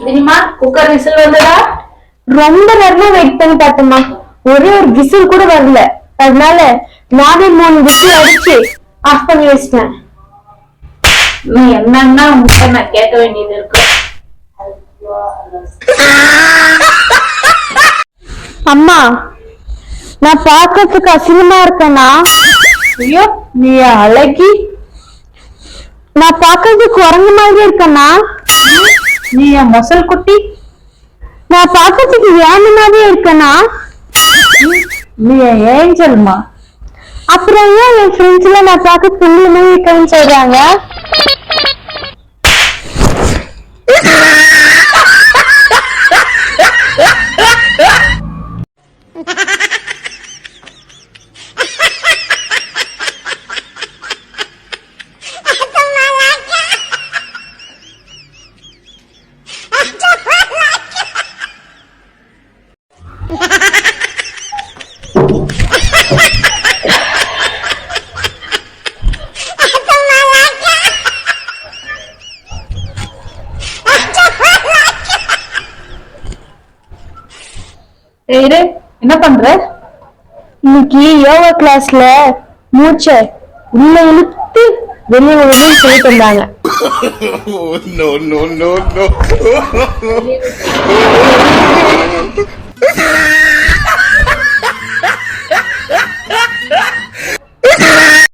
Minima cooker whistle வந்ததா? ரொம்ப நேரமா வெயிட் பண்ணி பார்த்தோம்மா, ஒரே ஒரு விசில் கூட வரல. அதனால நானே 3 விசில் அடிச்சு ஆஃப் பண்ணி வச்சிட்டேன். நீ என்னன்னா உங்ககிட்ட நான் கேட்க வேண்டியது இருக்கு. அம்மா, நான் பார்க்கறதுக்கு அசிங்கமா இருக்கேனா? ஐயோ, நீ அழகி. நான் பார்க்கறதுக்கு குரங்கு மாதிரி இருக்கேனா? நீ என் மொசல் குட்டி. நான் பார்க்கறதுக்கு ஏன் மாதிரி இருக்கேனா? நீ என் ஏஞ்சல்மா. அப்புறம் ஏன் என் ஃப்ரெண்ட்ஸ் எல்லாம் நான் பார்க்க புள்ளி மாதிரி இருக்கேன்னு சொல்றாங்க? என்ன பண்ற? இன்னைக்கு யோகா கிளாஸ்ல மூச்சை உள்ள இழுத்து வெளியே வெளியே சொல்லிட்டு இருந்தாங்க. No, no, no, no.